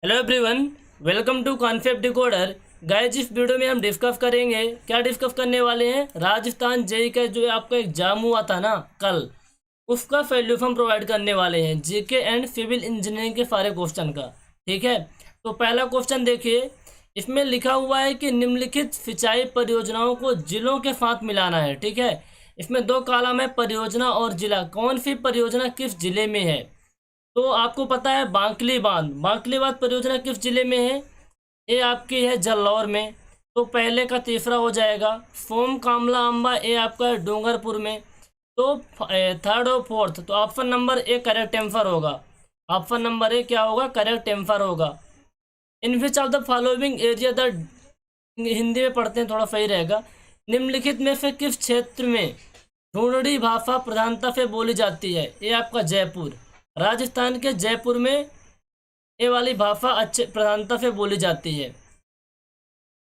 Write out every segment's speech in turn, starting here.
Hello everyone, welcome to concept decoder. Guys, इस video में हम डिस्कस करेंगे, क्या डिस्कस करने वाले हैं, राजस्थान जेई का जो आपका एग्जाम हुआ था ना कल, उसका सॉल्यूशन प्रोवाइड करने वाले हैं, जीके एंड सिविल इंजीनियरिंग के सारे क्वेश्चन का। ठीक है, तो पहला क्वेश्चन देखिए। इसमें लिखा हुआ है कि निम्नलिखित सिंचाई परियोजनाओं को जिलों के साथ मिलाना है। ठीक है, इसमें दो कॉलम है, परियोजना और जिला। कौन सी परियोजना किस जिले में है? तो आपको पता है बांकली बांध परियोजना किस जिले में है? ये आपकी है जलौर में। तो पहले का तीसरा हो जाएगा। सोम कामला अम्बा, ये आपका है डूंगरपुर में। तो थर्ड और फोर्थ, तो option number A correct answer होगा। ऑप्शन नंबर ए क्या होगा? करेक्ट आंसर होगा। In which of the following area the, Hindi में पढ़ते हैं थोड़ा सही रहेगा। निम्नलिखित में से किस क्षेत्र में ढूंढड़ी भाषा प्रधानता से बोली जाती है? ये आपका जयपुर, राजस्थान के जयपुर में ये वाली भाषा अच्छे प्रधानता से बोली जाती है।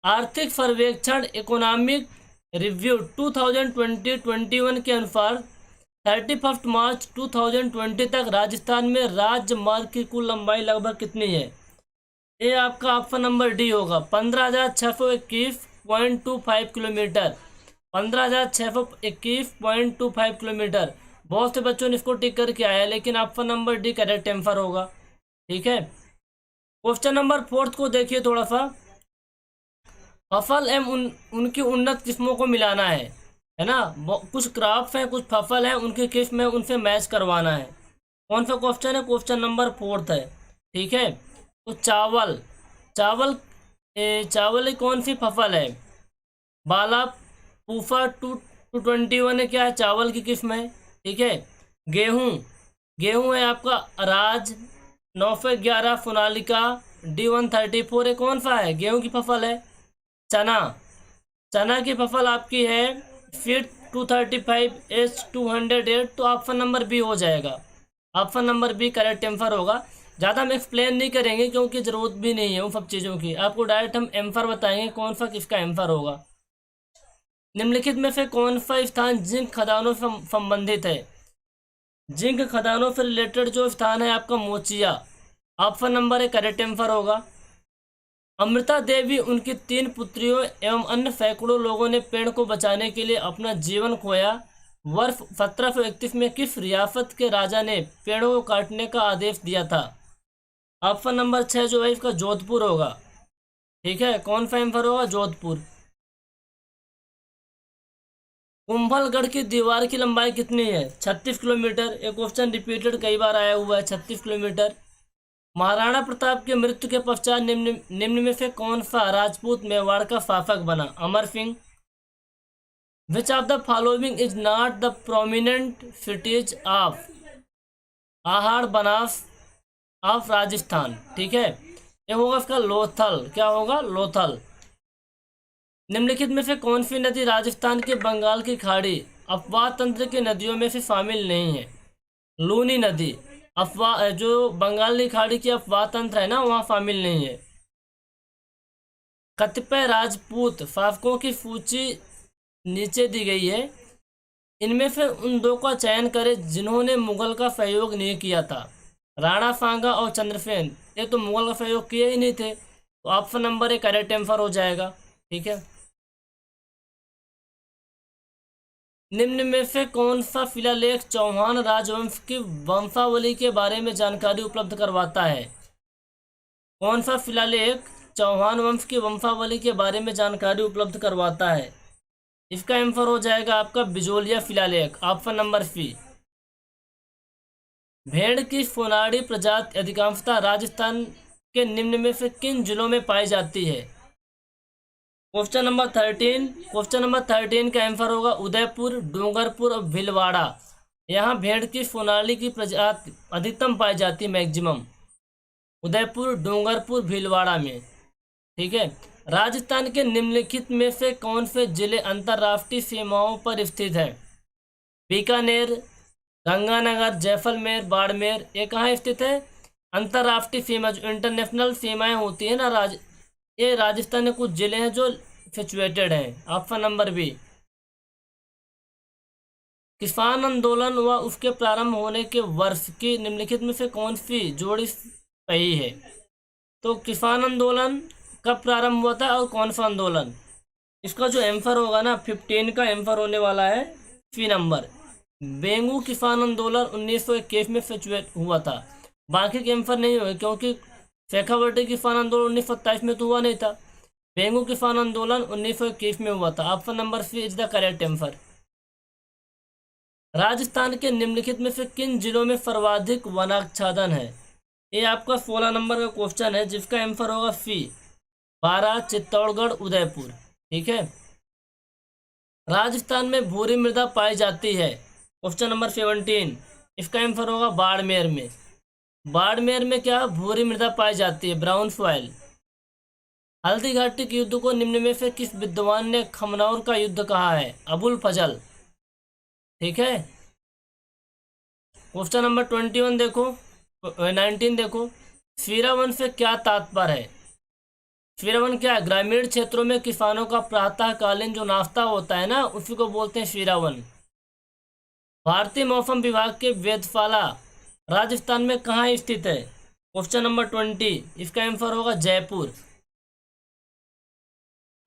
आर्थिक सर्वेक्षण इकोनॉमिक रिव्यू 2020-21 के अनुसार 31 मार्च 2020 तक राजस्थान में राजमार्ग की कुल लंबाई लगभग कितनी है? ये आपका ऑप्शन नंबर डी होगा, 15,621.25 किलोमीटर। 15,621.25 किलोमीटर। बहुत से बच्चों ने इसको टिक करके आया, लेकिन option number D correct answer होगा। ठीक है, क्वेश्चन नंबर फोर्थ को देखिए थोड़ा सा। फसल एवं उनकी उन्नत किस्मों को मिलाना है ना। कुछ क्रॉप्स हैं, कुछ फसल हैं, उनकी किस्म है, उनसे मैच करवाना है। कौन सा क्वेश्चन है? क्वेश्चन नंबर फोर्थ है। ठीक है, तो चावल चावल चावल कौन सी फसल है? बाला पूफा 221 है, क्या है? चावल की किस्म है। ठीक है, गेहूं गेहूं है आपका अराज 911 सोनालिका D134 है। कौन सा है? गेहूं की फसल है। चना चना की फसल आपकी है फिट 235H208। तो ऑप्शन नंबर बी हो जाएगा। Option number B correct answer होगा। ज़्यादा हम एक्सप्लेन नहीं करेंगे क्योंकि ज़रूरत भी नहीं है उन सब चीज़ों की। आपको डायरेक्ट हम आंसर बताएंगे कौन सा किसका आंसर होगा। निम्नलिखित में से कौन सा स्थान जिंक खदानों से संबंधित है? जिंक खदानों से रिलेटेड जो स्थान है आपका मोचिया। Option number A correct answer होगा। अमृता देवी, उनकी 3 पुत्रियों एवं अन्य सैकड़ों लोगों ने पेड़ को बचाने के लिए अपना जीवन खोया। वर्ष 1731 में किस रियासत के राजा ने पेड़ों को काटने का आदेश दिया था? ऑप्शन नंबर 6 जो है इसका जोधपुर होगा। ठीक है, कौन सा आंसर होगा? जोधपुर। कुंभलगढ़ की दीवार की लंबाई कितनी है? 36 किलोमीटर। एक क्वेश्चन रिपीटेड कई बार आया हुआ है, 36 किलोमीटर। महाराणा प्रताप की मृत्यु के पश्चात निम्न में से कौन सा राजपूत मेवाड़ का शासक बना? Amar Singh. Which of the following is not the prominent cities of Ahar Banas of Rajasthan? ठीक है, ये होगा इसका लोथल। क्या होगा? लोथल। निम्नलिखित में से कौन सी नदी राजस्थान के बंगाल की खाड़ी अपवाह तंत्र की नदियों में से शामिल नहीं है? लूनी नदी अफवाह, जो बंगाल की खाड़ी की अपवाह तंत्र है ना, वहाँ शामिल नहीं है। कतिपय राजपूत शासकों की सूची नीचे दी गई है। इनमें से उन दो का चयन करें जिन्होंने मुगल का सहयोग नहीं किया था। राणा सांगा और चंद्रसेन, ये तो मुगल का सहयोग किए ही नहीं थे। तो option number A correct answer हो जाएगा। ठीक है, निम्न में से कौन सा शिलालेख चौहान राजवंश की वंशावली के बारे में जानकारी उपलब्ध करवाता है? कौन सा शिलालेख चौहान वंश की वंशावली के बारे में जानकारी उपलब्ध करवाता है? इसका आंसर हो जाएगा आपका बिजोलिया शिलालेख। Option number C. भेड़ की सोनाड़ी प्रजाति अधिकांशतः राजस्थान के निम्न में से किन जिलों में पाई जाती है? क्वेश्चन नंबर 13 का आंसर होगा उदयपुर, डूंगरपुर और भीलवाड़ा। यहाँ भेड़ की सोनाली की प्रजाति अधिकतम पाई जाती है, मैक्सिमम उदयपुर, डूंगरपुर, भीलवाड़ा में। ठीक है, राजस्थान के निम्नलिखित में से कौन से जिले अंतर्राष्ट्रीय सीमाओं पर स्थित हैं? बीकानेर, गंगानगर, जैसलमेर, बाड़मेर। ये कहाँ स्थित है? अंतर्राष्ट्रीय सीमा, जो इंटरनेशनल सीमाएं होती है ना, ये राजस्थान में कुछ जिले हैं जो सिचुएटेड हैं। Option number B. किसान आंदोलन व उसके प्रारंभ होने के वर्ष की निम्नलिखित में से कौन सी जोड़ी सही है? तो किसान आंदोलन कब प्रारंभ हुआ था और कौन सा आंदोलन? इसका जो एम्फर होगा ना 15 का एम्फर होने वाला है फी नंबर। बेंगू किसान आंदोलन 1921 में सिचुएट हुआ था। बाकी के एम्फर नहीं हुए क्योंकि शेखावटी किसान आंदोलन 1927 में तो हुआ नहीं था। बेंगू किसान आंदोलन 1921 में हुआ था। Option number C is the correct answer. Rajasthan के निम्नलिखित में से किन जिलों में सर्वाधिक वनाच्छादन है? ये आपका 16 नंबर का क्वेश्चन है जिसका आंसर होगा सी, बारां, चित्तौड़गढ़, उदयपुर। ठीक है। राजस्थान में भूरी मृदा पाई जाती है। क्वेश्चन नंबर 17, इसका आंसर होगा बाड़मेर में। बाड़मेर में क्या भूरी मृदा पाई जाती है? Brown soil. हल्दी घाटी के युद्ध को निम्न में से किस विद्वान ने खमनौर का युद्ध कहा है? अबुल फजल। ठीक है। क्वेश्चन नंबर 21 देखो, 19 देखो, स्वीरावन से क्या तात्पर्य है? स्वीरावन क्या है? ग्रामीण क्षेत्रों में किसानों का प्रातःकालीन जो नाश्ता होता है ना, उसी को बोलते हैं स्वीरावन। भारतीय मौसम विभाग के वेधशाला राजस्थान में कहाँ स्थित है? क्वेश्चन नंबर 20, इसका आंसर होगा जयपुर।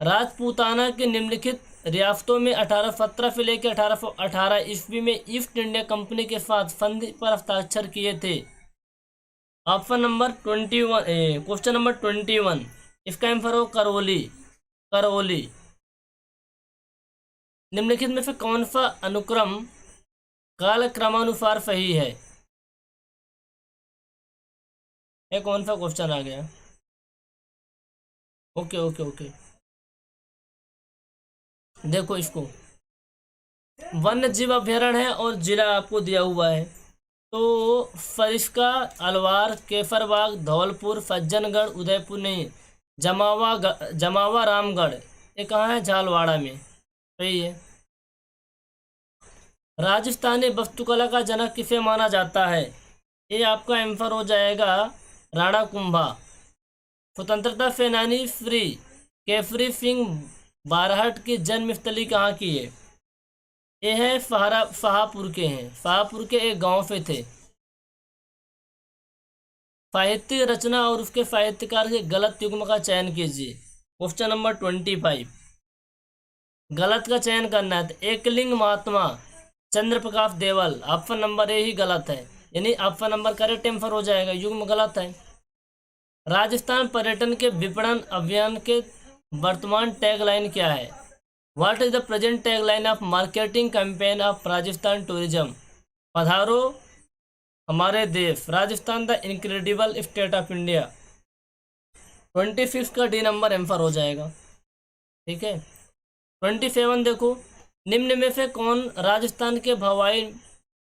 राजपूताना के निम्नलिखित रियासतों में 1817 से लेकर 1818 ईस्वी में ईस्ट इंडिया कंपनी के साथ संधि पर हस्ताक्षर किए थे। ऑप्शन नंबर 21, क्वेश्चन नंबर 21, इसका आंसर हो करौली। करौली। निम्नलिखित में से कौन सा अनुक्रम कालक्रमानुसार सही है? ये कौन सा क्वेश्चन आ गया? ओके ओके ओके, देखो इसको, वन्य जीव अभ्यारण्य है और जिला आपको दिया हुआ है। तो सरिस्का, अलवार, केसरबाग, धौलपुर, सज्जनगढ़, उदयपुर नहीं, जमावा रामगढ़, ये कहाँ है? झालवाड़ा में। सही है। राजस्थानी वास्तुकला का जनक किसे माना जाता है? ये आपका आंसर हो जाएगा राणा कुंभा। स्वतंत्रता सेनानी श्री केसरी सिंह बारहट की जन्मस्थली कहाँ की है? ये है शाहपुर के हैं। शाहपुर के एक गांव से थे। साहित्यिक रचना और उसके साहित्यकार के गलत युग्म का चयन कीजिए। क्वेश्चन नंबर 25, गलत का चयन करना है। तो एकलिंग महात्मा चंद्र प्रकाश देवल, ऑप्शन नंबर ए ही गलत है, यानी ऑप्शन नंबर करेक्ट आंसर हो जाएगा, युग्म गलत है। राजस्थान पर्यटन के विपणन अभियान के वर्तमान टैगलाइन क्या है? What is the present tagline of marketing campaign of Rajasthan tourism? पधारो हमारे देश, Rajasthan the incredible state of India. 26 का डी नंबर आंसर हो जाएगा। ठीक है। 27 देखो, निम्न में से कौन राजस्थान के भवाई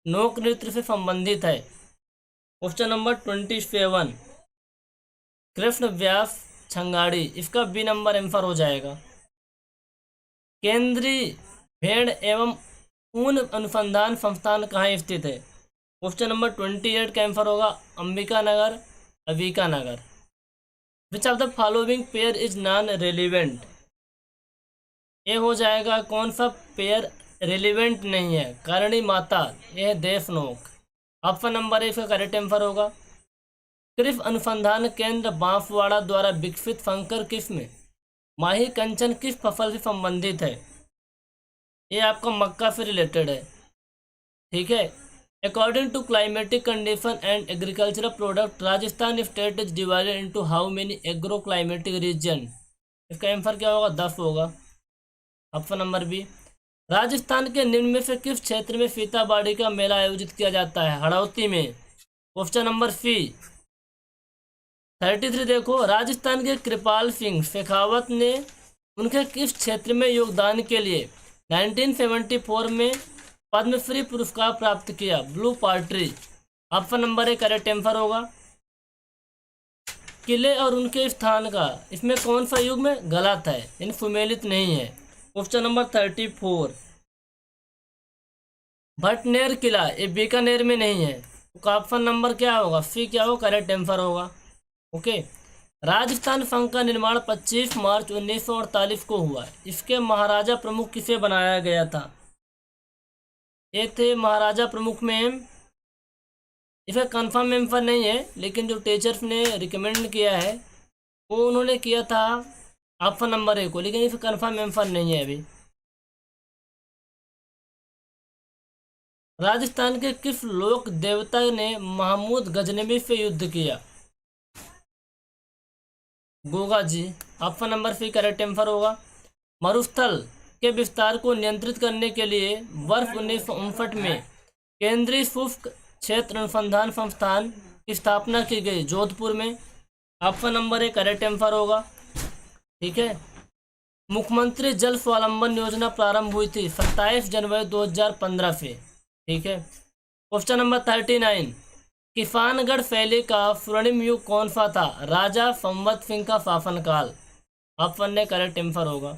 लोक नृत्य से संबंधित है? क्वेश्चन नंबर 27, कृष्ण व्यास छंगाड़ी, इसका बी नंबर आंसर हो जाएगा। केंद्रीय भेड़ एवं ऊन अनुसंधान संस्थान कहाँ स्थित है? क्वेश्चन नंबर 28 का आंसर होगा Ambika Nagar, Ambika Nagar. Which of the following pair is non relevant? ये हो जाएगा कौन सा पेयर रेलिवेंट नहीं है? करणी माता, यह देशनोक। ऑप्शन नंबर ए इसका करेक्ट आंसर होगा। कृषि अनुसंधान केंद्र बांसवाड़ा द्वारा विकसित संकर किस्म माही कंचन किस फसल से संबंधित है? ये आपका मक्का से रिलेटेड है। ठीक है। According to climatic condition and agricultural product, Rajasthan state is divided into how many agro climatic region? इसका आंसर क्या होगा? 10 होगा। Option number B. राजस्थान के निम्न में से किस क्षेत्र में सीताबाड़ी का मेला आयोजित किया जाता है? हड़ौती में। Question number C. 33 देखो, राजस्थान के कृपाल सिंह शेखावत ने उनके किस क्षेत्र में योगदान के लिए 1974 में पद्मश्री पुरस्कार प्राप्त किया? ब्लू पार्ट्री। Option number A correct answer होगा। किले और उनके स्थान का इसमें कौन सा युग में गलत है, यानी सुमेलित नहीं है। क्वेश्चन नंबर 34, भटनेर किला, ये बीकानेर में नहीं है, तो ऑप्शन नंबर क्या होगा? सी क्या होगा? करेक्ट आंसर होगा। ओके। राजस्थान संघ का निर्माण 25 मार्च 1948 को हुआ। इसके महाराजा प्रमुख किसे बनाया गया था? ये थे महाराजा प्रमुख में, इसका कन्फर्म आंसर नहीं है, लेकिन जो टीचर्स ने रिकमेंड किया है वो उन्होंने किया था ऑप्शन नंबर ए को, लेकिन इस कन्फर्म एम्फर नहीं है अभी। राजस्थान के किस लोक देवता ने महमूद गजनवी से युद्ध किया? Goga ji. Option number C correct answer होगा। मरुस्थल के विस्तार को नियंत्रित करने के लिए वर्ष 1959 में केंद्रीय शुष्क क्षेत्र अनुसंधान संस्थान की स्थापना की गई, जोधपुर में। Option number A correct answer होगा। ठीक है। मुख्यमंत्री जल स्वावलंबन योजना प्रारंभ हुई थी 27 जनवरी 2015 से। ठीक है। क्वेश्चन नंबर 39, किसानगढ़ शैली का स्वर्णिम युग कौन सा था? राजा संवत सिंह का शासनकाल। ऑप्शन ने करेक्ट आंसर होगा।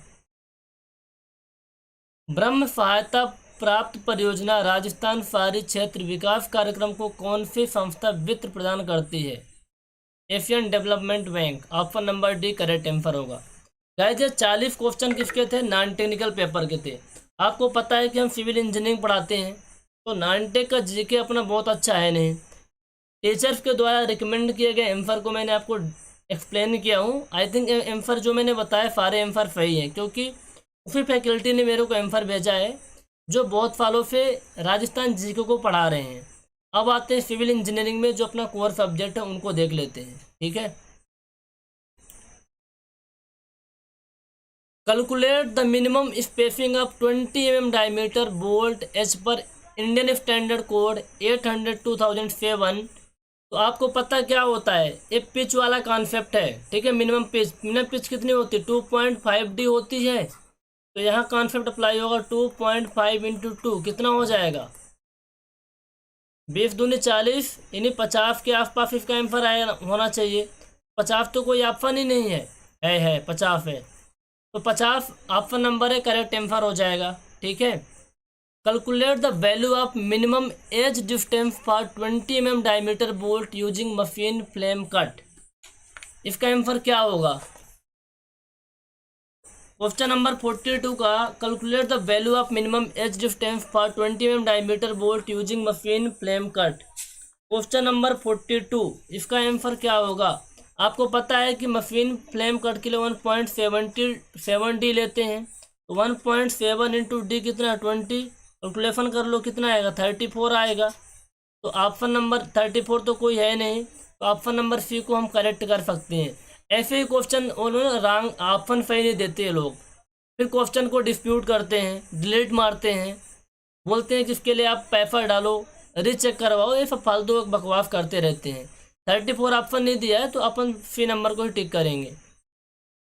ब्रह्म सहायता प्राप्त परियोजना राजस्थान शहरी क्षेत्र विकास कार्यक्रम को कौन सी संस्था वित्त प्रदान करती है? Asian development bank. Option number D correct answer होगा। गाइस ये 40 क्वेश्चन किसके थे? नॉन टेक्निकल पेपर के थे। आपको पता है कि हम सिविल इंजीनियरिंग पढ़ाते हैं, तो नॉन टेक का जीके अपना बहुत अच्छा है नहीं। टीचर्स के द्वारा रिकमेंड किए गए आंसर को मैंने आपको एक्सप्लेन किया हूँ। आई थिंक आंसर जो मैंने बताया सारे आंसर सही हैं, क्योंकि उसी फैकल्टी ने मेरे को आंसर भेजा है जो बहुत सालों से राजस्थान जीके को पढ़ा रहे हैं। अब आते हैं सिविल इंजीनियरिंग में जो अपना कोर सब्जेक्ट है, उनको देख लेते हैं। ठीक है। Calculate the minimum spacing of 20 mm diameter bolt as per Indian standard code 800/2007। तो आपको पता क्या होता है? ये पिच वाला कॉन्सेप्ट है। ठीक है। मिनिमम पिच कितनी होती है? 2.5D होती है। तो यहाँ कॉन्सेप्ट अप्लाई होगा 2.5 × 2 कितना हो जाएगा? 20 दूनी 40, यानी 50 के आसपास इसका आंसर आया होना चाहिए। 50 तो कोई ऑप्शन ही नहीं है 50 है। तो 50 ऑप्शन नंबर है, करेक्ट आंसर हो जाएगा। ठीक है। Calculate the value of minimum age distance for 20 mm diameter bolt using machine flame cut. इसका आंसर क्या होगा? क्वेश्चन नंबर 42 का calculate the value of minimum age distance for 20 mm diameter bolt using machine flame cut. Question number 42, इसका answer क्या होगा? आपको पता है कि मशीन फ्लेम कट के लिए 1.7D लेते हैं। तो 1.7 × D कितना है? 20। कैलकुलेशन कर लो कितना आएगा? 34 आएगा। तो ऑप्शन नंबर 34 तो कोई है नहीं, तो ऑप्शन नंबर सी को हम करेक्ट कर सकते हैं। ऐसे ही क्वेश्चन उन्होंने रॉन्ग ऑप्शन सही नहीं देते हैं लोग, फिर क्वेश्चन को डिस्प्यूट करते हैं, डिलीट मारते हैं, बोलते हैं कि इसके लिए आप पैसा डालो, रीचेक करवाओ, ये सब फालतू बकवास करते रहते हैं। 34 ऑप्शन नहीं दिया है तो अपन सी नंबर को ही टिक करेंगे।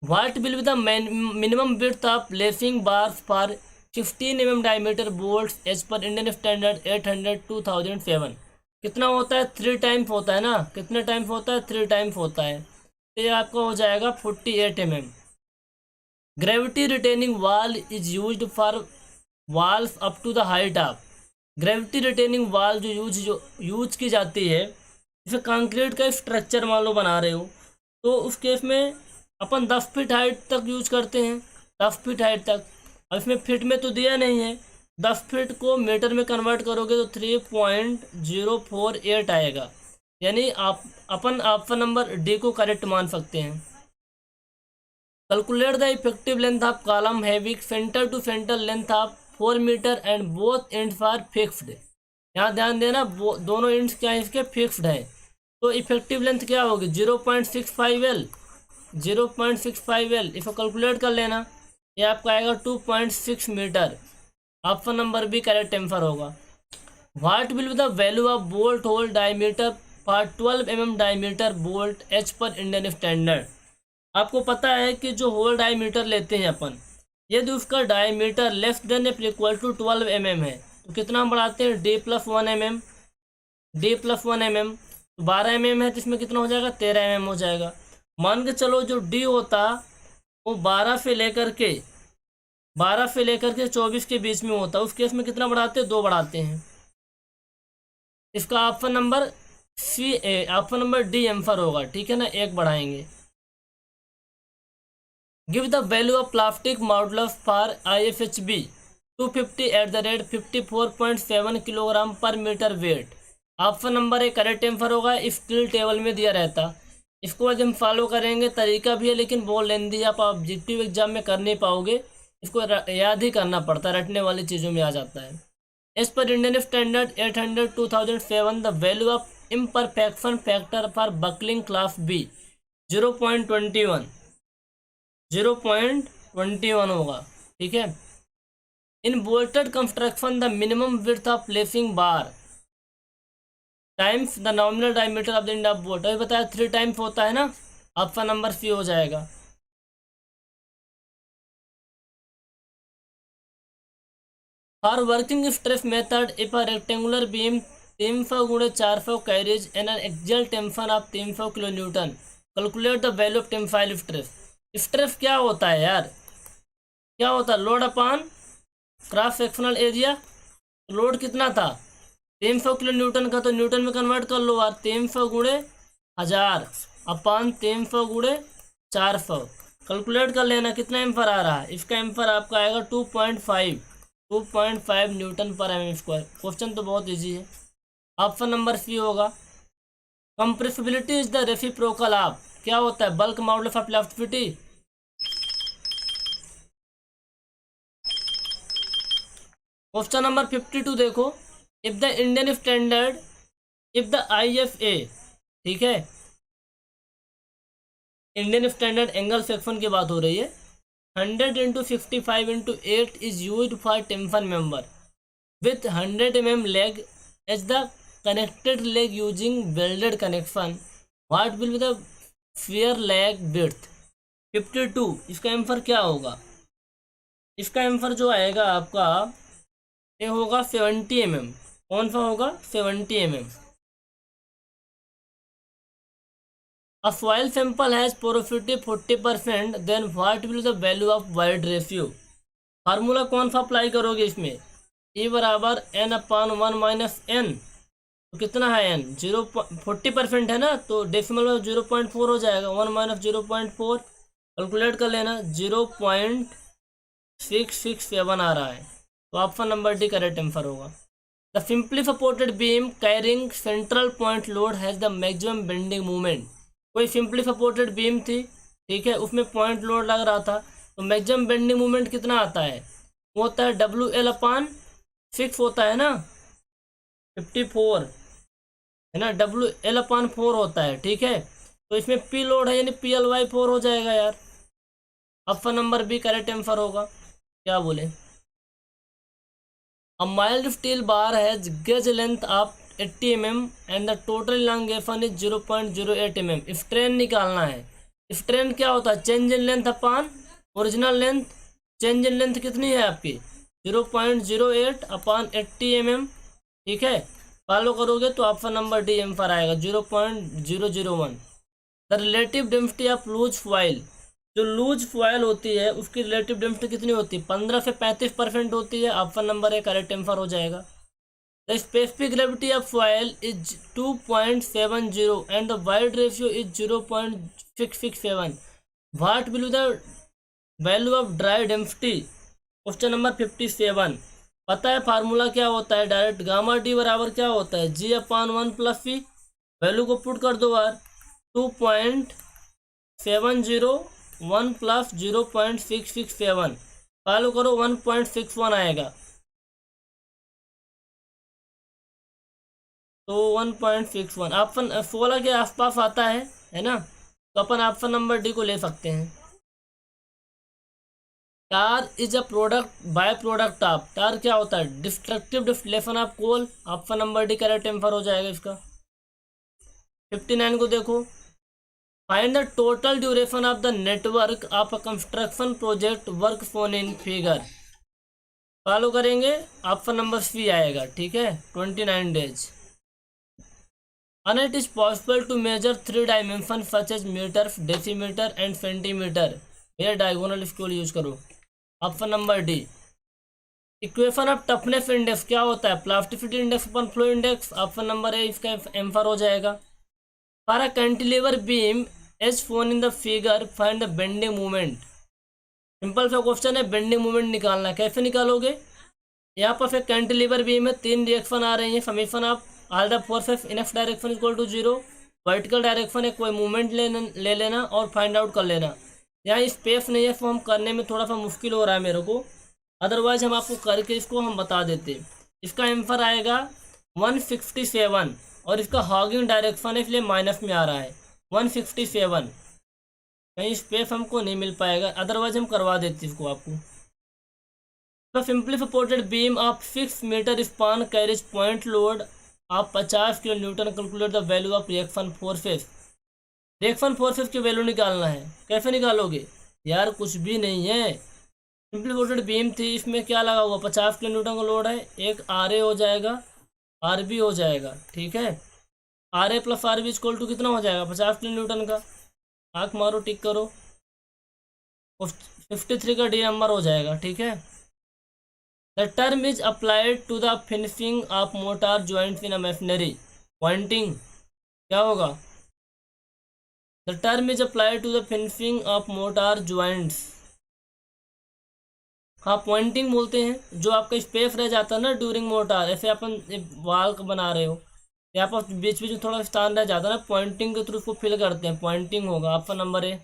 What will be the minimum width of lacing bars for 15 mm diameter bolts as per Indian standard 800/2007। कितना होता है? 3 टाइम्स होता है ना। कितने टाइम्स होता है? 3 टाइम्स होता है। तो ये आपका हो जाएगा 48 mm। Gravity retaining wall is used for walls up to the height of. Gravity retaining wall जो यूज की जाती है, जैसे कंक्रीट का स्ट्रक्चर मान लो बना रहे हो, तो उस केस में अपन 10 फीट हाइट तक यूज करते हैं। 10 फीट हाइट तक। अब इसमें फिट में तो दिया नहीं है, 10 फीट को मीटर में कन्वर्ट करोगे तो 3.048 आएगा। यानी आप अपन ऑप्शन नंबर डी को करेक्ट मान सकते हैं। Calculate the effective length of column having centre to centre length of 4 metre and both ends are fixed. यहाँ ध्यान देना, दोनों एंड्स क्या है इसके? फिक्स्ड है। तो इफेक्टिव लेंथ क्या होगी? 0.65L। 0.65L इसको कैलकुलेट कर लेना, ये आपका आएगा 2.6 metre. Option number B correct answer होगा। What will be the value of bolt hole diameter for 12 mm diameter bolt H per Indian standard. आपको पता है कि जो होल डायमीटर लेते हैं अपन, यदि उसका डायमीटर लेस देन या इक्वल टू 12 mm है तो कितना हम बढ़ाते हैं? D+1 mm। D+1 mm 12 mm है तो इसमें कितना हो जाएगा? 13 mm हो जाएगा। मान के चलो जो D होता वो 12 से लेकर के 24 के बीच में होता, उस केस में कितना बढ़ाते हैं? 2 बढ़ाते हैं। इसका option number C option number D answer होगा। ठीक है ना, 1 बढ़ाएंगे। Give the value of plastic modulus for IFHB 250 @ 54.7 kilogram per metre weight. Option number A correct answer होगा। स्टील टेबल में दिया रहता, इसको आज हम फॉलो करेंगे, तरीका भी है लेकिन बहुत लेंदी है, आप ऑब्जेक्टिव एग्जाम में कर नहीं पाओगे, इसको याद ही करना पड़ता है, रटने वाली चीज़ों में आ जाता है। As per Indian standard 800 2007 the value of imperfection factor for buckling class B 0.21 0.21 होगा, ठीक है। In bolted construction the minimum width of lacing bar times the nominal diameter of the end of bolt, अभी बताया 3 times होता है ना, option number C हो जाएगा। For working stress method if a rectangular beam 300 गुणे 400 carries an an axial tension of 300 kilo newton, calculate the value of tensile stress. Stress क्या होता है यार, क्या होता है, load upon cross sectional area. Load कितना था 300 किलो न्यूटन का, तो न्यूटन में कन्वर्ट कर लो यार, 300 गुणे 1000 अपॉन 300 गुणे 400, कैलकुलेट कर लेना कितना एम्पर आ रहा है। इसका एम्पर आपका आएगा 2.5 न्यूटन पर एम स्क्वायर। क्वेश्चन तो बहुत इजी है, ऑप्शन नंबर सी होगा। Compressibility is the reciprocal of, क्या होता है, bulk modulus of elasticity. Question number 52 देखो, if the Indian standard if the IFA, ठीक है, इंडियन स्टैंडर्ड एंगल सेक्शन की बात हो रही है, 100 × 65 × 8 is used for tension member with 100 mm leg as the connected leg using welded connection, what will be the shear leg width। 52 इसका एम्फर क्या होगा, इसका एम्फर जो आएगा आपका ये होगा 70 mm। कौन सा होगा, 70 mm। A soil sample has porosity 40%, then what will the value of void ratio। Formula कौन सा अप्लाई करोगे इसमें, E बराबर n/1 - n, तो कितना है n 40% है ना, तो डेसिमल में 0.4 हो जाएगा, 1 - 0.4 कैलकुलेट कर लेना, 0.667 आ रहा है, तो option number D correct answer होगा। The simply supported beam carrying central point load has the maximum bending movement. कोई सिंपली सपोर्टेड बीम थी, ठीक है, उसमें पॉइंट लोड लग रहा था, तो मैक्सिमम बेंडिंग मूवमेंट कितना आता है, वो होता है WL/6 होता है ना, 54 है ना, WL/4 होता है, ठीक है। तो इसमें P लोड है यानी PL/4 हो जाएगा यार, option number B correct answer होगा। क्या बोले, A mild steel bar has gauge length of 80 mm and the total elongation is 0.08 mm। Strain निकालना है, स्ट्रेन क्या होता है, change in length upon original length. Change in length कितनी है आपकी 0.08 अपॉन 80 mm, ठीक है, फॉलो करोगे तो ऑप्शन नंबर डी आंसर आएगा 0.001। The relative density of loose foil, जो लूज फॉयल होती है उसकी रिलेटिव डेंसिटी कितनी होती है, 15 से 35% होती है, option number A correct answer हो जाएगा। The specific gravity of foil is 2.70 and the void ratio is 0.667, what will be the value of dry density. Question number 57, पता है फार्मूला क्या होता है, डायरेक्ट गामा डी बराबर क्या होता है, G/1 + C। वैल्यू को पुट कर दो यार, 2.701 + 0.667, फॉलो करो 1.61 आएगा, तो 1.61 ऑप्शन 16 के आसपास आता है ना, तो अपन ऑप्शन नंबर डी को ले सकते हैं। Tar is a product by product of, tar क्या होता है, destructive distillation of coal, option number D correct answer हो जाएगा इसका। 59 को देखो, find the total duration of the network of a construction project work shown in figure. Follow करेंगे, option number C आएगा, ठीक है, 29 days। And it is possible to measure 3 dimensions such as meters, decimeter and centimeter। ये diagonal scale use करो, option number D. Equation of toughness index क्या होता है, plasticity index अपन flow index, option number A इसका answer हो जाएगा। For a cantilever beam as shown in the figure find the bending movement. Simple सा question है, बेंडिंग मूवमेंट निकालना है, कैसे निकालोगे, यहाँ पर फिर कैंटिलीवर बीम में 3 रिएक्शन आ रही हैं, summation of all the forces in X direction equal to 0, vertical direction है, कोई मूवमेंट ले लेना और फाइंड आउट कर लेना। यहाँ स्पेस नहीं है, फॉर्म करने में थोड़ा सा मुश्किल हो रहा है मेरे को, अदरवाइज हम आपको करके इसको हम बता देते। इसका आंसर आएगा 157 और इसका हॉगिंग डायरेक्शन है इसलिए माइनस में आ रहा है 157। कहीं स्पेस हमको नहीं मिल पाएगा, अदरवाइज हम करवा देते इसको आपको। तो simply supported beam of 6 metre span carriage point load आप 50 kilo newton, calculate the value of reaction forces. Reaction forces की वैल्यू निकालना है। कैसे निकालोगे यार, कुछ भी नहीं है। सिंपली सपोर्टेड बीम थी, इसमें क्या लगा हुआ 50 किलो न्यूटन का लोड है, एक आर ए हो जाएगा, आर बी हो जाएगा, ठीक है। R A plus R B equal to कितना हो जाएगा 50 किलो न्यूटन का, आँख मारो टिक करो, 53 का डी नंबर हो जाएगा, ठीक है। The term is applied to the finishing of mortar joints in a machinery. Pointing क्या होगा, the term is applied to the finishing of mortar joints. हाँ पॉइंटिंग बोलते हैं, जो आपका स्पेस रह जाता है ना ड्यूरिंग मोटार, ऐसे अपन वाल बना रहे हो, यहाँ पर बीच बीच में थोड़ा स्थान रह जाता है ना, पॉइंटिंग के थ्रू उसको फिल करते हैं, पॉइंटिंग होगा। Option number A.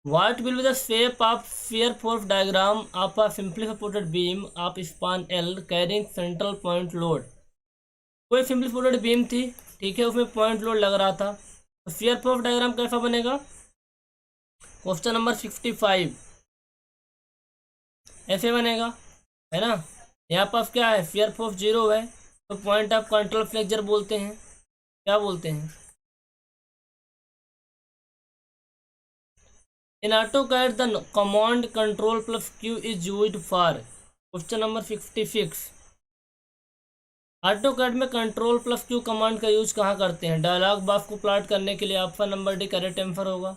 What will be the shape of shear force diagram of a simply supported beam of span L carrying central point load? कोई सिंपली सपोर्टेड बीम थी, ठीक है, उसमें पॉइंट लोड लग रहा था, तो शेयर फोर्स डायग्राम कैसा बनेगा, क्वेश्चन नंबर 65 ऐसे बनेगा, है ना। यहाँ पास क्या है, शेयर फोर्स 0 है, तो पॉइंट ऑफ कंट्रोल फ्लेक्चर बोलते हैं, क्या बोलते हैं। In AutoCAD, the command control plus Q is used for question number 66। AutoCAD में कंट्रोल प्लस क्यू कमांड का यूज कहाँ करते हैं, डायलॉग बॉक्स को प्लॉट करने के लिए। Option number D correct answer होगा।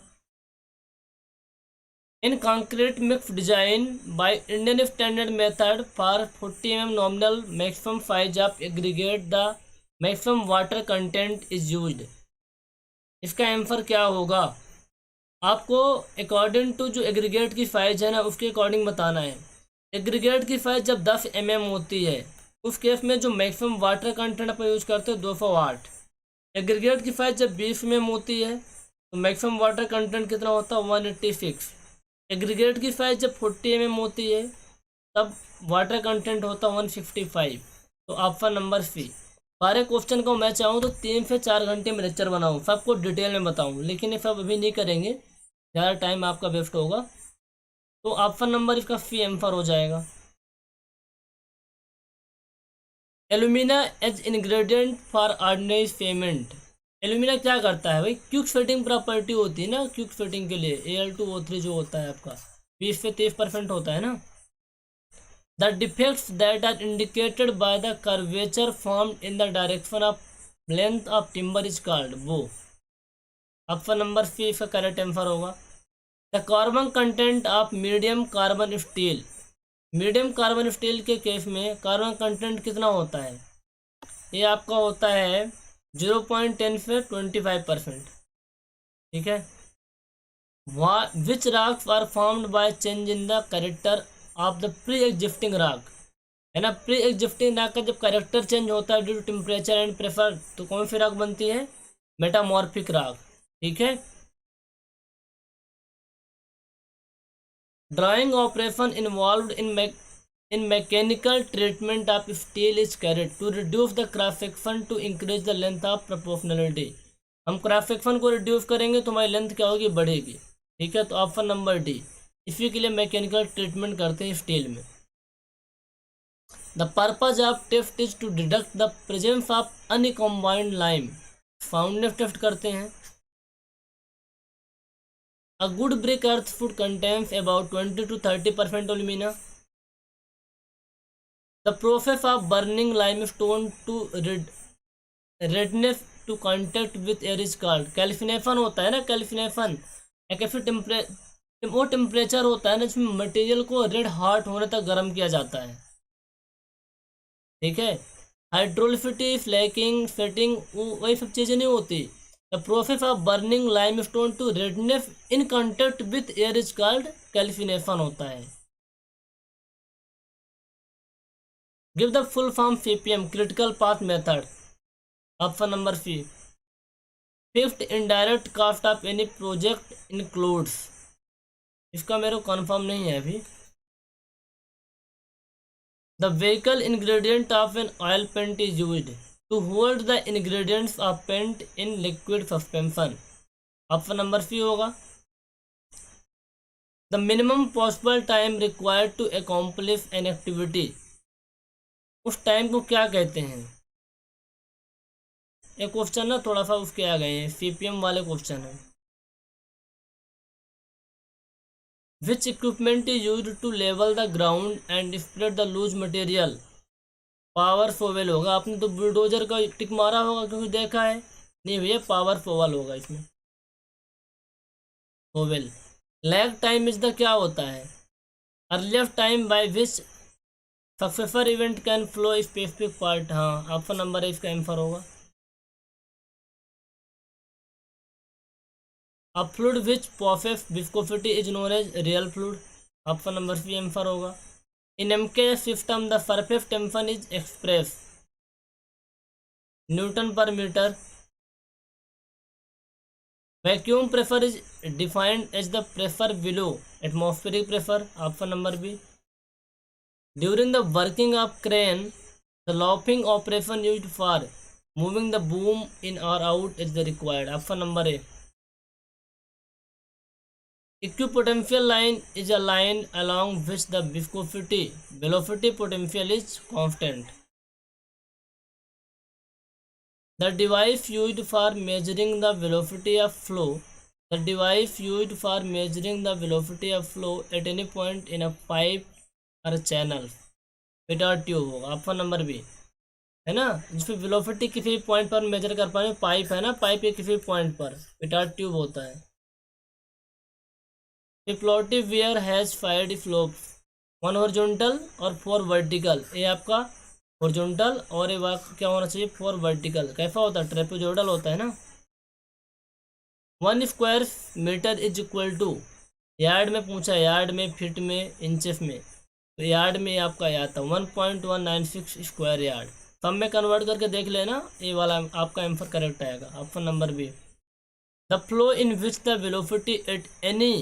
In concrete mix design by Indian standard method for 40 mm nominal maximum size of aggregate the maximum water content is used. इसका आंसर क्या होगा, आपको अकॉर्डिंग टू जो एग्रीगेट की साइज है ना उसके अकॉर्डिंग बताना है। एग्रीगेट की साइज जब 10 mm होती है उस केस में जो मैक्सिमम वाटर कंटेंट अपन यूज करते हैं 200 वाट। एग्रीगेट की साइज जब 20 mm होती है तो मैक्सिमम वाटर कंटेंट कितना होता है 186। एग्रीगेट की साइज जब 40 mm होती है तब वाटर कंटेंट होता है 165। तो ऑप्शन नंबर सी। सारे क्वेश्चन को मैं चाहूँ तो 3 से 4 घंटे में लेक्चर बनाऊँ, सबको डिटेल में बताऊँ, लेकिन ये सब अभी नहीं करेंगे, ज़्यादा टाइम आपका वेस्ट होगा। तो ऑप्शन नंबर इसका सी आंसर हो जाएगा। Alumina as ingredient for ordinary cement. Alumina क्या करता है भाई, क्विक सेटिंग प्रॉपर्टी होती है ना, क्विक सेटिंग के लिए Al2O3 जो होता है आपका 20 से 30% होता है ना। The defects that are indicated by the curvature formed in the direction of length of timber is called वो। ऑप्शन नंबर सी इसका करेक्ट आंसर होगा। The carbon content of medium carbon steel. Medium carbon steel के case में carbon content कितना होता है, ये आपका होता है 0.10 से 25%, ठीक है। Which rocks are formed by change in the character of the pre existing rock, है ना। प्री एग्जिस्टिंग रॉक का जब कैरेक्टर चेंज होता है due to temperature and pressure तो कौन सी रॉक बनती है, मेटामॉर्फिक रॉक, ठीक है। Drawing operation involved in mechanical treatment of steel is carried to reduce the cross section to increase the length of proportionality. हम cross section को reduce करेंगे तो हमारी लेंथ क्या होगी, बढ़ेगी, ठीक है। तो ऑप्शन नंबर डी, इसी के लिए मैकेनिकल ट्रीटमेंट करते हैं स्टील में। The purpose of test is to deduct the presence of uncombined lime. Soundness test करते हैं। A good brick earth should contains about 20 to 30% alumina. The process of burning limestone to redness to contact with air is called calcination होता है ना, calcination एक ऐसे वो temperature होता है ना जिसमें मटेरियल को रेड हॉट होने तक गर्म किया जाता है, ठीक है। हाइड्रोलिसिटी, फ्लैकिंग, सेटिंग वही सब चीज़ें नहीं होती। The process of burning limestone to redness in contact with air is called calcination होता है। Give the full form CPM critical path method। Option number C. Fifth, indirect cost of any project includes, इसका मेरे को confirm नहीं है अभी। The vehicle ingredient of an oil paint is used to hold the ingredients of paint in liquid suspension, option number C होगा। The minimum possible time required to accomplish an activity, उस time को क्या कहते हैं। ये question ना थोड़ा सा उसके आ गए हैं, सीपीएम वाले क्वेश्चन है। Which equipment is used to level the ground and spread the loose material, power shovel होगा। आपने तो बुलडोजर का टिक मारा होगा क्योंकि देखा है, नहीं भैया पावर फोवल होगा इसमें, फोवेल। लैग टाइम इज द क्या होता है, earliest time by which successor event can flow specific part, हाँ ऑप्शन नंबर है इसका आंसर होगा। A fluid which possesses viscosity is known as real fluid, option number C answer होगा। In MKS system the surface tension is expressed Newton per meter. Vacuum pressure is defined as the pressure below atmospheric pressure, option number B. During the working of crane, the lopping operation used for moving the boom in or out is the required, option number A. Equipotential line is a line along which the velocity potential is constant. The device used for measuring the velocity of flow. The device used for measuring the velocity of flow at any point in a pipe or channel. पिटा tube होगा, option number B है ना, जिसमें velocity किसी point पर major कर पाए, pipe है ना, पाइप के किसी पॉइंट पर पिटा ट्यूब होता है। Diplomatic weir has 5 slopes, 1 horizontal और 4 vertical। ये आपका horizontal और ये क्या होना चाहिए 4 vertical। कैसा होता है, ट्रेपेजोइडल होता है ना। 1 square metre is equal to, yard में पूछा, यार्ड में, फीट में, इंचेस में, तो यार्ड में आपका ये आता है 1.196 स्क्वायर यार्ड। सब में कन्वर्ट करके देख लेना, ये वाला आपका आंसर करेक्ट आएगा, option number B. The flow in which the velocity at any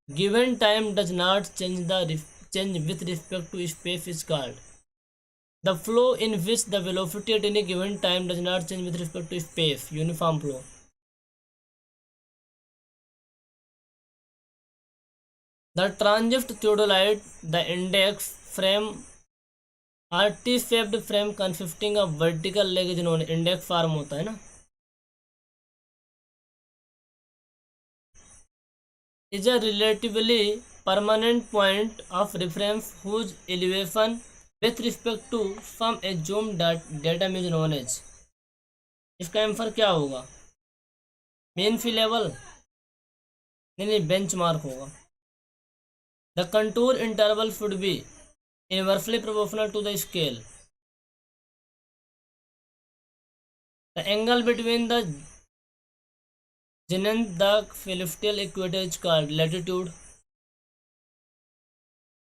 given time does not change with respect to space is called, the flow in which the velocity at any given time does not change with respect to space, uniform flow। The transient theodolite, the index frame or T-shaped frame consisting of vertical leg is known, index form होता है ना। is a relatively permanent point of reference whose elevation with respect to some assumed datum is known as, इसका answer क्या होगा, mean sea level नहीं benchmark होगा। The contour interval should be inversely proportional to the scale. The angle between the zenith the celestial equator is called latitude।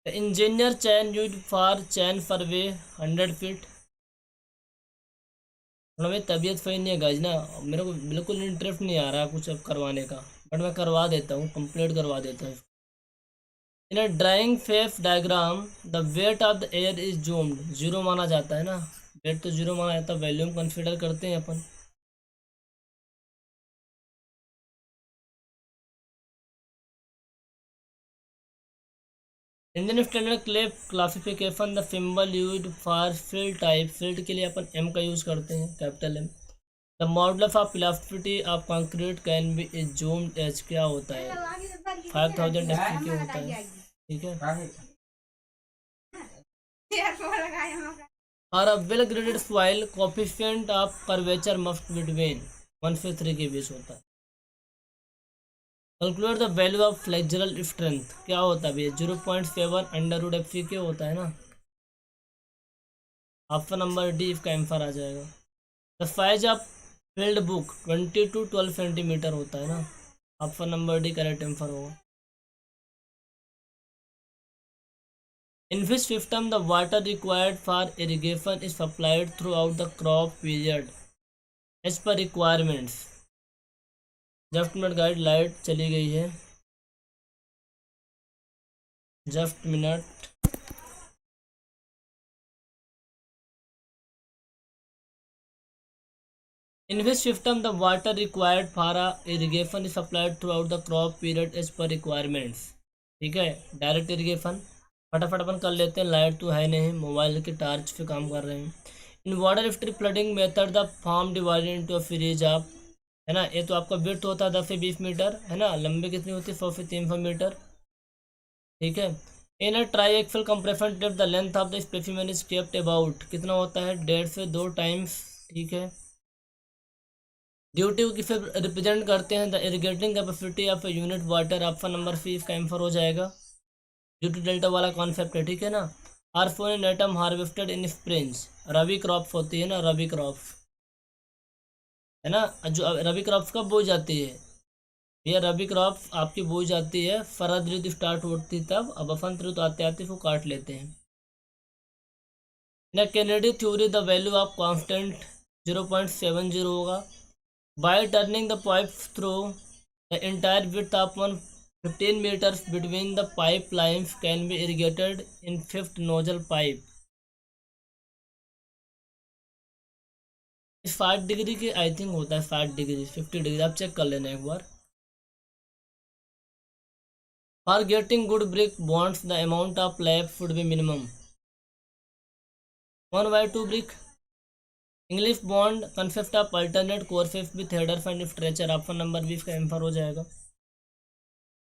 The engineer chain used for chain survey 100 feet। मेरी तबीयत सही नहीं है guys ना, मेरे को बिल्कुल इंटरेस्ट नहीं आ रहा कुछ अब करवाने का, बट मैं करवा देता हूँ, कंप्लीट करवा देता हूँ। In a drawing phase diagram the weight of the air is assumed, zero माना जाता है ना, वेट तो जीरो माना जाता है, वॉल्यूम कंसिडर करते हैं अपन। Indian standard classification the symbol used for field type, field के लिए अपन एम का यूज़ करते हैं, capital M. The modulus of elasticity of concrete can be assumed as, क्या होता है 5000 एफपीके होता है, ठीक है। और a well graded soil coefficient of curvature must between 1 से 3 के बीच होता है। Calculate the value of flexural strength, क्या होता है भैया 0.7 अंडर एफ सी के होता है ना, ऑप्शन नंबर डी इसका आंसर आ जाएगा। The size of field book 20 to 12 centimetre होता है ना, option number D correct answer होगा। In which system the water required for irrigation is supplied through out the crop period as per requirements, just minute guys, light चली गई है, just minute. In which system the water required for a irrigation is supplied throughout the crop period as per requirements। ठीक है, direct irrigation फटाफट अपन कर लेते हैं, light तो है नहीं, मोबाइल के टार्च पे काम कर रहे हैं। In water strip flooding method the farm divided into a series of, है ना, ये तो आपका विड्थ होता है 10 से 20 मीटर, है ना, लंबे कितनी होती है 100 से 300 मीटर। ठीक है, in a triaxial compression टेप the length of the specimen is kept about, कितना होता है 1.5 से 2 टाइम्स। ठीक है, ड्यूटी को किसे रिप्रेजेंट करते हैं, the irrigating capacity of unit water, option number C इसका आंसर हो जाएगा, ड्यूटी डेल्टा वाला कॉन्सेप्ट है। ठीक है ना। Are sown in autumn harvested in springs, rabi crops होती है ना, रबी क्रॉप्स, है ना, जो रबी क्रॉप्स कब बोई जाती है, ये रबी क्रॉप्स आपकी बोई जाती है शरद ऋतु स्टार्ट होती तब, अब बसंत ऋतु आते आते इसको काट लेते हैं। ना Kennedy theory the value of constant 0.70 होगा। By turning the pipe through the entire width of 15 meters between the pipe lines can be irrigated in fifth nozzle pipe। 60 degree के आई थिंक होता है, 60 डिग्री 50 डिग्री, आप check कर लेना एक बार। For getting good brick bonds the amount of lap should be minimum 1/2 brick। English bond concept of alternate courses with headers and stretcher, option number 20 का answer हो जाएगा।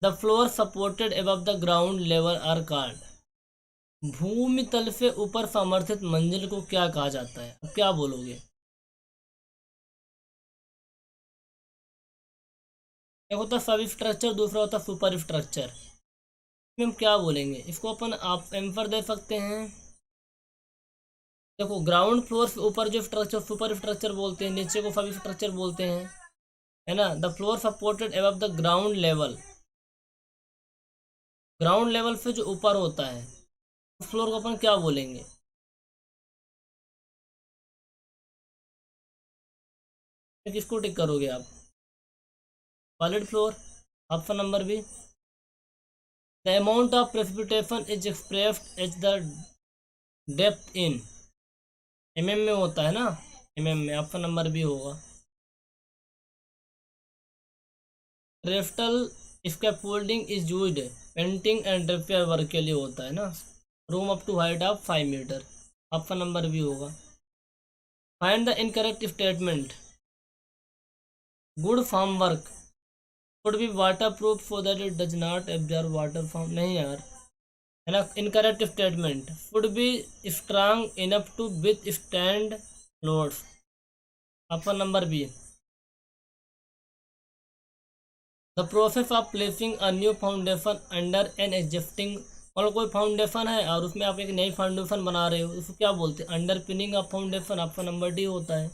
The floor supported above the ground level are called, भूमि तल से ऊपर समर्थित मंजिल को क्या कहा जाता है, अब क्या बोलोगे। एक होता सब स्ट्रक्चर, दूसरा होता सुपर स्ट्रक्चर, हम क्या बोलेंगे इसको, अपन आप आंसर दे सकते हैं। देखो ग्राउंड फ्लोर से ऊपर जो स्ट्रक्चर सुपर स्ट्रक्चर बोलते हैं, नीचे को सब स्ट्रक्चर बोलते हैं, है ना। The floor supported above the ground level, ground level से जो ऊपर होता है उस फ्लोर को अपन क्या बोलेंगे। किसको टिक करोगे आप, solid floor, option number B. The amount of precipitation is expressed as the depth in, mm में होता है ना, एमएम में, ऑप्शन नंबर बी होगा। रेफ्टल scaffolding is used painting and repair work के लिए होता है ना, room up to height of 5 metre, option number B होगा। Find the incorrect statement, good form work could be water proof so that it does not absorb water from, नहीं यार, है ना। Incorrect statement, should be strong enough to withstand loads, option number B. The process of placing a new foundation under an existing, और कोई foundation है और उसमें आप एक नई फाउंडेशन बना रहे हो, उसको क्या बोलते हैं, under pinning of foundation, option number D होता है।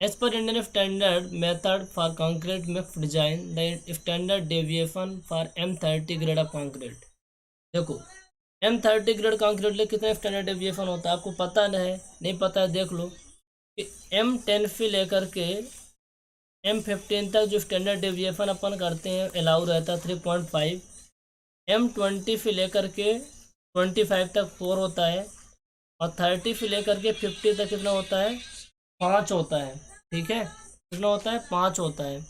As per Indian standard method for concrete mix design, the standard deviation for M30 grade of concrete, देखो M30 ग्रेड कंक्रीट लिए कितना स्टैंडर्ड डेविएशन होता है आपको पता नहीं पता है, देख लो कि M10 से लेकर के M15 तक जो स्टैंडर्ड डेविएशन अपन करते हैं अलाउ रहता है 3.5, M20 से लेकर के 25 तक 4 होता है, और 30 से लेकर के 50 तक कितना होता है 5 होता है। ठीक है, कितना होता है 5 होता है।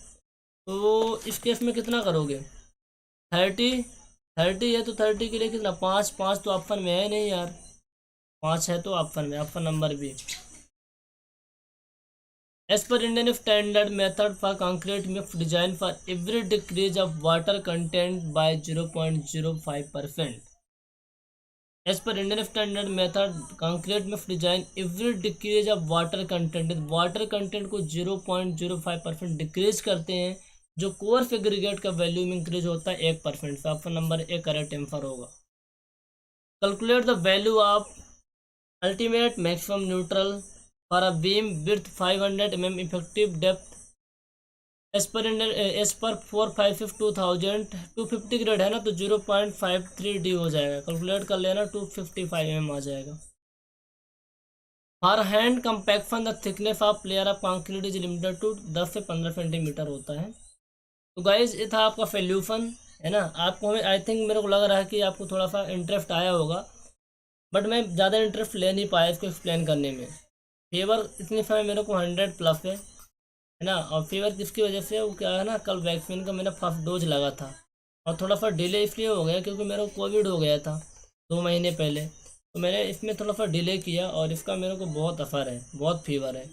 तो इस केस में कितना करोगे, 30 है तो 30 के लिए कितना 5 तो ऑप्शन में है नहीं यार, 5 है तो ऑप्शन में, option number B. As per Indian standard method for concrete mix design for every decrease of water content by 0.05%, as per Indian standard method concrete mix design every decrease of water content, water content को 0.05% decrease करते हैं, जो course aggregate का value में increase होता है 1%, से option number A correct answer होगा। Calculate the value of ultimate maximum neutral for a beam width 500 mm effective depth as पर 456 250 ग्रेड है ना, तो 0.53 डी हो जाएगा, कैलकुलेट कर लेना 255 mm आ जाएगा। हर hand compaction the thickness of layer of concrete is limited to 10 से 15 सेंटीमीटर होता है। तो गाइज ये था आपका सोल्यूशन, है ना। आपको हमें आई थिंक मेरे को लग रहा है कि आपको थोड़ा सा इंटरेस्ट आया होगा, बट मैं ज़्यादा इंटरेस्ट ले नहीं पाया इसको एक्सप्लेन करने में। फीवर इतनी समय मेरे को 100+ है ना। और फीवर किसकी वजह से, वो क्या है ना, कल वैक्सीन का मैंने फर्स्ट डोज लगा था और थोड़ा सा डिले इसलिए हो गया क्योंकि मेरे को कोविड हो गया था 2 महीने पहले, तो मैंने इसमें थोड़ा सा डिले किया और इसका मेरे को बहुत असर है, बहुत फीवर है।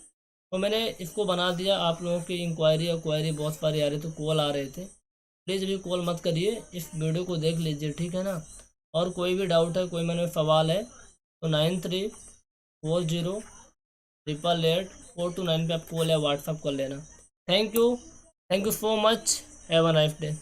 तो मैंने इसको बना दिया। आप लोगों की इंक्वायरी और क्वायरी बहुत सारी आ रही थी, कॉल आ रहे थे, प्लीज़ भी कॉल मत करिए, इस वीडियो को देख लीजिए, ठीक है ना। और कोई भी डाउट है, कोई मैंने सवाल है तो 9340888429 पे आप कॉल या व्हाट्सअप कर लेना। Thank you so much, have a nice day.